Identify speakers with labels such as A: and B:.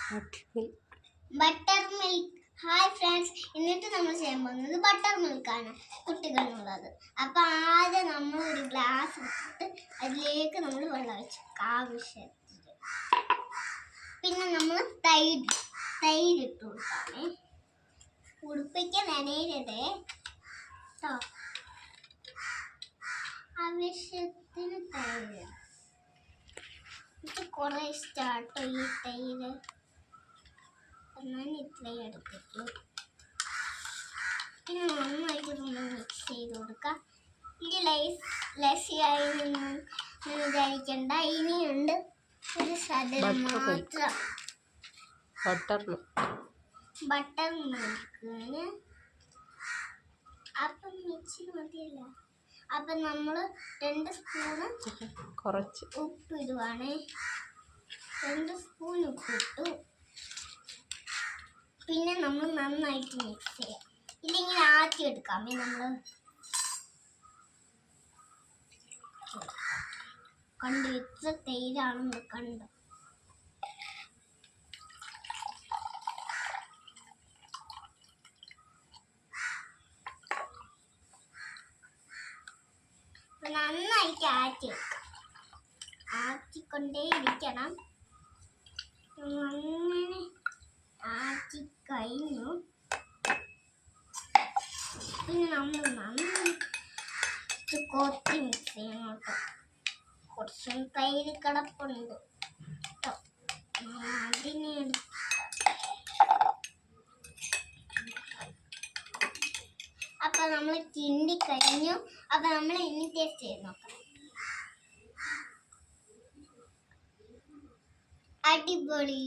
A: Butter milk. Hi friends, എന്നിട്ട് നമ്മൾ ചെയ്യാൻ പോകുന്നത് ബട്ടർ മിൽക്കാണ് കുട്ടികളുള്ളത്. അപ്പം ആദ്യം നമ്മൾ ഒരു ഗ്ലാസ് എടുത്തിട്ട് അതിലേക്ക് നമ്മൾ വെള്ളം ഒഴിച്ചു ആവശ്യത്തിന്. പിന്നെ നമ്മൾ തൈര് ഇട്ട് കൊടുക്കാമേ. ഉടുപ്പിക്കാൻ നനയരുതേ കേട്ടോ. ആവശ്യത്തിന് തൈര്. എനിക്ക് കുറേ ഇഷ്ടമാട്ടോ ഈ തൈര്. ഞാൻ ഇത്രയും എടുത്തിട്ടു. പിന്നെ നന്നായിട്ട് നമ്മൾ മിക്സ് ചെയ്ത് കൊടുക്കാം. ഇത് ലസ്സിയായി നിന്ന് വിചാരിക്കണ്ട, ഇനിയുണ്ട് ഒരു ശതം മാത്രം ബട്ടർ മിൽക്കിന്. അപ്പം മിക്സിൽ മതിയല്ല. അപ്പം നമ്മൾ 2 സ്പൂണ് കുറച്ച് ഉപ്പിടുവാണേ. 2 സ്പൂൺ ഉപ്പിട്ടു. പിന്നെ നമ്മൾ നന്നായിട്ട് മിക്സ് ചെയ്യാം. ഇതിങ്ങനെ ആക്കി എടുക്കാമേ. നമ്മൾ കണ്ടു എത്ര തൈരാണെന്ന് കണ്ടു. നന്നായിട്ട് ആക്കി വെക്കാം. ആക്കിക്കൊണ്ടേ ഇരിക്കണം. അങ്ങനെ ആക്കി കഴിഞ്ഞു. പിന്നെ നമ്മൾ നന്നായിട്ട് കോത്തി മിക്സ് ചെയ്യണം കേട്ടോ. കുറച്ചും തൈര് കിടപ്പുണ്ട് കേട്ടോ. അതിനെ അപ്പൊ നമ്മൾ കിണ്ടി കഴിഞ്ഞു. അപ്പൊ നമ്മൾ ഇനി ടേസ്റ്റ് ചെയ്ത് നോക്കാം. അടിപൊളി.